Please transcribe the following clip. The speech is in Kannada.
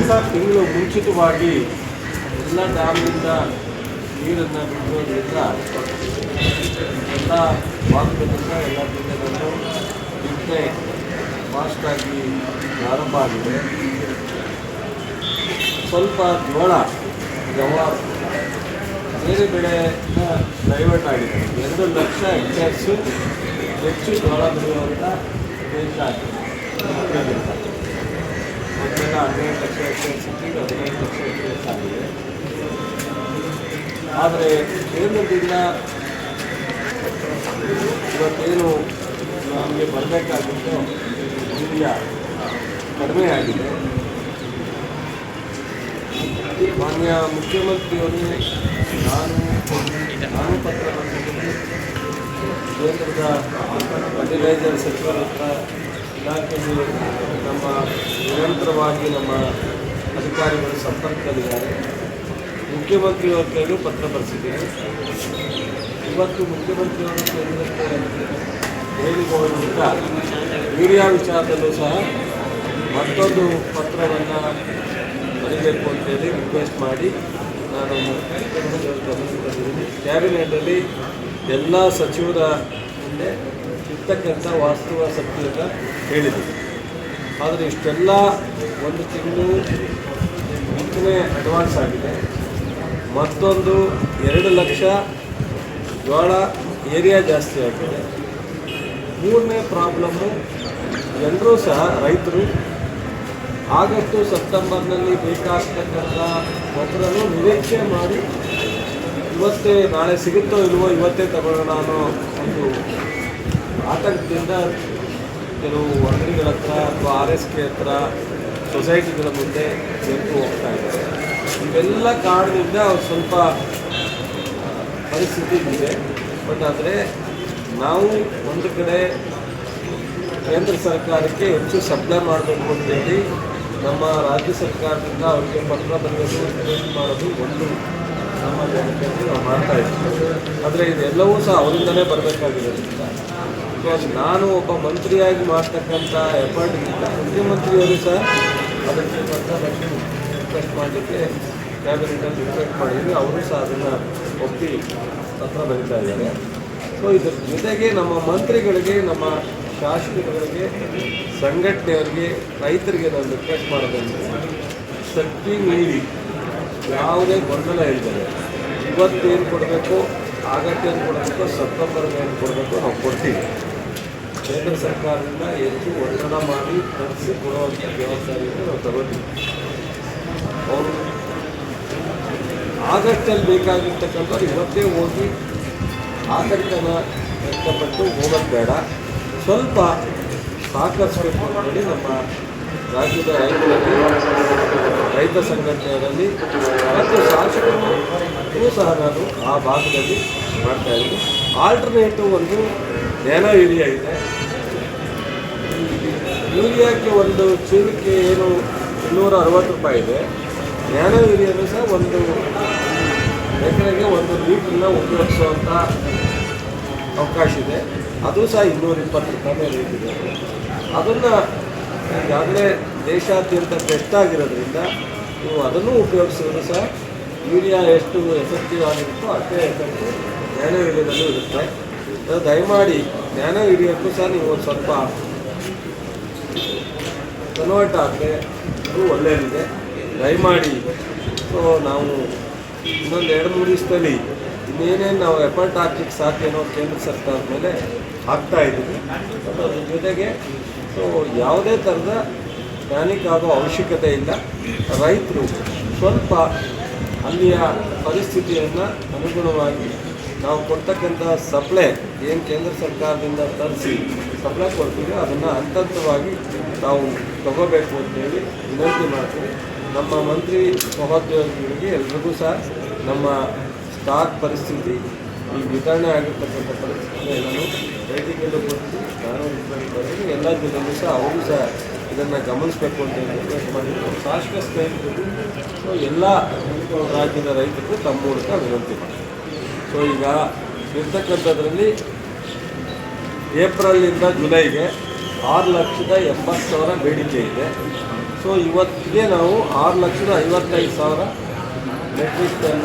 ತಿಂಗಳು ಮುಂಚಿತವಾಗಿ ಎಲ್ಲ ಡ್ಯಾಮ್ನಿಂದ ನೀರನ್ನು ಬಿಡುವುದರಿಂದ ಎಲ್ಲ ಭಾಗದಿಂದ ಎಲ್ಲ ಜಿಲ್ಲೆಗಳಲ್ಲೂ ಬಿತ್ತನೆ ಫಾಸ್ಟಾಗಿ ಪ್ರಾರಂಭ ಆಗಿದೆ. ಸ್ವಲ್ಪ ಜೋಳ ಜವಾರ್ ಬೇರೆ ಬೆಳೆಯಿಂದ ಡೈವರ್ಟ್ ಆಗಿದೆ. 2 ಲಕ್ಷ ಹೆಕ್ಟೇರ್ಸು ಹೆಚ್ಚು ಜೋಳ ಬೆಳೆಯುವಂಥ ದೇಶ ಆಗಿದೆ. ಮೊದಲೆಲ್ಲ 12 ಲಕ್ಷ ಹೆಕ್ಟೇರ್ಸ್ ಇತ್ತು, 15 ಲಕ್ಷ ಹೆಕ್ಟೇರ್ಸ್ ಆಗಿದೆ. ಆದರೆ ಕೇಂದ್ರದಿಂದ ಇವತ್ತೇನು ನಮಗೆ ಬರಬೇಕಾಗಿತ್ತು ಯೂರಿಯಾ ಕಡಿಮೆ ಆಗಿದೆ. ಮಾನ್ಯ ಮುಖ್ಯಮಂತ್ರಿಯವರು ನಾನು ಪತ್ರ ಬಂದಿದ್ದೀನಿ. ಕೇಂದ್ರದ ಫರ್ಟಿಲೈಸರ್ ಸಚಿವರ ಹತ್ರ ಇಲಾಖೆಯಲ್ಲಿ ನಮ್ಮ ನಿರಂತರವಾಗಿ ನಮ್ಮ ಅಧಿಕಾರಿಗಳು ಸಂಪರ್ಕದಲ್ಲಿದ್ದಾರೆ. ಮುಖ್ಯಮಂತ್ರಿಯವರ ಕೈಲೂ ಪತ್ರ ಬರೆಸಿದ್ದೀನಿ. ಇವತ್ತು ಮುಖ್ಯಮಂತ್ರಿಯವರು ಕೇಂದ್ರಕ್ಕೆ ಹೇಳಿಕೊಳ್ಳುವುದರಿಂದ ಯೂರಿಯಾ ವಿಚಾರದಲ್ಲೂ ಸಹ ಮತ್ತೊಂದು ಪತ್ರವನ್ನು ಬರೀಬೇಕು ಅಂತೇಳಿ ರಿಕ್ವೆಸ್ಟ್ ಮಾಡಿ ನಾನು ಗಮನಿಸಿದ್ದೀನಿ. ಕ್ಯಾಬಿನೆಟಲ್ಲಿ ಎಲ್ಲ ಸಚಿವರ ಮುಂದೆ ಇರ್ತಕ್ಕಂಥ ವಾಸ್ತವ ಸತ್ಯವನ್ನು ಹೇಳಿದ್ದೀನಿ. ಆದರೆ ಇಷ್ಟೆಲ್ಲ 1 ತಿಂಗಳು ಬಿತ್ತನೆ ಅಡ್ವಾನ್ಸ್ ಆಗಿದೆ. ಮತ್ತೊಂದು 2 ಲಕ್ಷ ಜೋಳ ಏರಿಯಾ ಜಾಸ್ತಿ ಆಗಿದೆ. 3ನೇ ಪ್ರಾಬ್ಲಮ್ಮು, ಎಲ್ಲರೂ ಸಹ ರೈತರು ಆಗಸ್ಟು ಸೆಪ್ಟೆಂಬರ್ನಲ್ಲಿ ಬೇಕಾಗ್ತಕ್ಕಂಥ ಗೊಬ್ಬರನೂ ನಿರೀಕ್ಷೆ ಮಾಡಿ ಇವತ್ತೇ ನಾಳೆ ಸಿಗುತ್ತೋ ಇಲ್ವೋ ಇವತ್ತೇ ತಗೊಳ್ಳೋಣ ಅನ್ನೋ ಒಂದು ಆತಂಕದಿಂದ ಕೆಲವು ಅಂಗಡಿಗಳ ಹತ್ರ ಅಥವಾ RSK ಹತ್ರ ಸೊಸೈಟಿಗಳ ಮುಂದೆ ನಿಂತು ಹೋಗ್ತಾ ಇದ್ದಾರೆ. ಇವೆಲ್ಲ ಕಾರಣದಿಂದ ಸ್ವಲ್ಪ ಪರಿಸ್ಥಿತಿ ಇದೆ. ಬಟ್ ಆದರೆ ನಾವು ಒಂದು ಕಡೆ ಕೇಂದ್ರ ಸರ್ಕಾರಕ್ಕೆ ಹೆಚ್ಚು ಸಪ್ಲೈ ಮಾಡಬೇಕು ಅಂತೇಳಿ ನಮ್ಮ ರಾಜ್ಯ ಸರ್ಕಾರದಿಂದ ಅವರಿಗೆ ಪತ್ರ ಬರೆಯೋದು ರಿಕ್ವೆಸ್ಟ್ ಮಾಡೋದು ಒಂದು ನಮ್ಮ ಜನತೆಯಲ್ಲಿ ನಾವು ಮಾಡ್ತಾ ಇದ್ದೀವಿ. ಆದರೆ ಇದೆಲ್ಲವೂ ಸಹ ಅವರಿಂದಲೇ ಬರಬೇಕಾಗಿರೋದ್ರಿಂದ ಸೊ ನಾನು ಒಬ್ಬ ಮಂತ್ರಿಯಾಗಿ ಮಾಡ್ತಕ್ಕಂಥ ಎಫರ್ಟ್ಗಿಂತ ಮುಖ್ಯಮಂತ್ರಿಯವರು ಸಹ ಅದಕ್ಕೆ ಪತ್ರ ರಿಕ್ವೆಸ್ಟ್ ಮಾಡಲಿಕ್ಕೆ ಕ್ಯಾಬಿನೆಟಲ್ಲಿ ರಿಕ್ವೆಸ್ಟ್ ಮಾಡಿದ್ವಿ. ಅವರು ಸಹ ಅದನ್ನು ಒಪ್ಪಿ ಪತ್ರ ಬರೀತಾ ಇದ್ದಾರೆ. ಸೊ ಇದರ ಜೊತೆಗೆ ನಮ್ಮ ಮಂತ್ರಿಗಳಿಗೆ, ನಮ್ಮ ಶಾಸಕರುಗಳಿಗೆ, ಸಂಘಟನೆಯವರಿಗೆ, ರೈತರಿಗೆ ನಾನು ರಿಕ್ವೆಸ್ಟ್ ಮಾಡೋದಂದರೆ ಶಕ್ತಿ ಮೀರಿ ಯಾವುದೇ ಗೊಂದಲ ಇರ್ತದೆ. ಇವತ್ತೇನು ಕೊಡಬೇಕು, ಆಗತ್ತೇನು ಕೊಡಬೇಕು, ಸೆಪ್ಟೆಂಬರ್ಗೆ ಏನು ಕೊಡಬೇಕು ನಾವು ಕೊಡ್ತೀವಿ. ಕೇಂದ್ರ ಸರ್ಕಾರದಿಂದ ಹೆಚ್ಚು ಒತ್ತಡ ಮಾಡಿ ತರಿಸಿ ಕೊಡುವಂಥ ಜವಾಬ್ದಾರಿಯನ್ನು ನಾವು ತಗೋತೀವಿ. ಅವರು ಆಗಸ್ಟಲ್ಲಿ ಬೇಕಾಗಿರ್ತಕ್ಕಂಥವ್ರು ಇವತ್ತೇ ಹೋಗಿ ಆತಂಕನ ವ್ಯಕ್ತಪಟ್ಟು ಹೋಗೋದು ಬೇಡ, ಸ್ವಲ್ಪ ಸಹಕರಿಸಬೇಕು ಅಂತೇಳಿ ನಮ್ಮ ರಾಜ್ಯದ ರೈತ ಸಂಘಟನೆಯಲ್ಲಿ ಮತ್ತು ಶಾಸಕರು ಸಹ ನಾನು ಆ ಭಾಗದಲ್ಲಿ ಮಾಡ್ತಾಯಿದ್ದೀನಿ. ಆಲ್ಟರ್ನೇಟಿವ್ ಒಂದು ನ್ಯಾನೋ ಯೂರಿಯಾ ಇದೆ. ಯೂರಿಯಾಕ್ಕೆ ಒಂದು ಚೀಲಕ್ಕೆ ಏನು 260 ರೂಪಾಯಿ ಇದೆ. ನ್ಯಾನೋ ಯೂರಿಯಾನು ಸಹ ಒಂದು ಎಕರೆಗೆ 1 ಲೀಟ್ರನ್ನ ಉಪಯೋಗಿಸುವಂಥ ಅವಕಾಶ ಇದೆ. ಅದು ಸಹ 220 ರೂಪಾಯಿ ರೇಟ್ ಇದೆ. ಅದನ್ನು ಈಗಾಗಲೇ ದೇಶಾದ್ಯಂತ ಟೆಸ್ಟ್ ಆಗಿರೋದ್ರಿಂದ ನೀವು ಅದನ್ನು ಉಪಯೋಗಿಸಿದ್ರು ಸಹ ಯೂರಿಯಾ ಎಷ್ಟು ಎಫೆಕ್ಟಿವ್ ಆಗಿರುತ್ತೋ ಅಷ್ಟೇ ಎಫೆಕ್ಟಿವ್ ನ್ಯಾನೋ ಯೂರಿಯಾದಲ್ಲೂ ಇರುತ್ತೆ. ದಯಮಾಡಿ ನ್ಯಾನೋ ಯೂರಿಯಾಕ್ಕೂ ಸಹ ನೀವು ಒಂದು ಸ್ವಲ್ಪ ಕನ್ವರ್ಟ್ ಆದರೆ ಅದು ಒಳ್ಳೆಯದಿದೆ. ದಯಮಾಡಿ ಸೊ ನಾವು ಇನ್ನೊಂದು 2-3 ದಿವಸದಲ್ಲಿ ಇನ್ನೇನೇನು ನಾವು ಎಫರ್ಟ್ ಹಾಕ್ಲಿಕ್ಕೆ ಸಾಧ್ಯನೋ ಕೇಂದ್ರ ಸರ್ಕಾರದ ಮೇಲೆ ಹಾಕ್ತಾ ಇದ್ದೀವಿ. ಮತ್ತು ಅದ್ರ ಜೊತೆಗೆ ಸೊ ಯಾವುದೇ ಥರದ ಪ್ಯಾನಿಕ್ ಆಗೋ ಅವಶ್ಯಕತೆ ಇಲ್ಲ. ರೈತರು ಸ್ವಲ್ಪ ಅಲ್ಲಿಯ ಪರಿಸ್ಥಿತಿಯನ್ನು ಅನುಗುಣವಾಗಿ ನಾವು ಕೊಡ್ತಕ್ಕಂಥ ಸಪ್ಲೈ ಏನು ಕೇಂದ್ರ ಸರ್ಕಾರದಿಂದ ತರಿಸಿ ಸಪ್ಲೈ ಕೊಡ್ತೀವಿ ಅದನ್ನು ಹಂತವಾಗಿ ನಾವು ತಗೋಬೇಕು ಅಂತೇಳಿ ವಿನಂತಿ ಮಾಡ್ತೀವಿ. ನಮ್ಮ ಮಂತ್ರಿ ಸಹೋದ್ಯೋಗಿಗಳಿಗೆ ಎಲ್ರಿಗೂ ಸಹ ನಮ್ಮ ಸ್ಟಾಕ್ ಪರಿಸ್ಥಿತಿ, ಈ ವಿತರಣೆ ಆಗಿರ್ತಕ್ಕಂಥ ಪರಿಸ್ಥಿತಿ ಎಲ್ಲನೂ ರೈಟಿಂಗಲ್ಲೂ ಕೊಡ್ತೀವಿ. ನಾನು ರಿಕ್ವೆಸ್ಟ್ ಎಲ್ಲ ಜಿಲ್ಲೆಯಲ್ಲೂ ಸಹ ಅವರು ಸಹ ಇದನ್ನು ಗಮನಿಸಬೇಕು ಅಂತ ರಿಕ್ವೆಸ್ಟ್ ಮಾಡಿದ್ರು. ಶಾಸಕ ಸ್ನೇಹಿತರು ಸೊ ಎಲ್ಲ ರಾಜ್ಯದ ರೈತರಿಗೂ ತಮ್ಮ ಮೂಲಕ ವಿನಂತಿ ಮಾಡ್ತೀವಿ. ಸೊ ಈಗ ಇರ್ತಕ್ಕಂಥದ್ರಲ್ಲಿ ಏಪ್ರಿಲಿಂದ ಜುಲೈಗೆ 6,80,000 ಬೇಡಿಕೆ ಇದೆ. ಸೊ ಇವತ್ತಿಗೆ ನಾವು 6,55,000 ಮೆಟ್ರಿಕ್ ಟನ್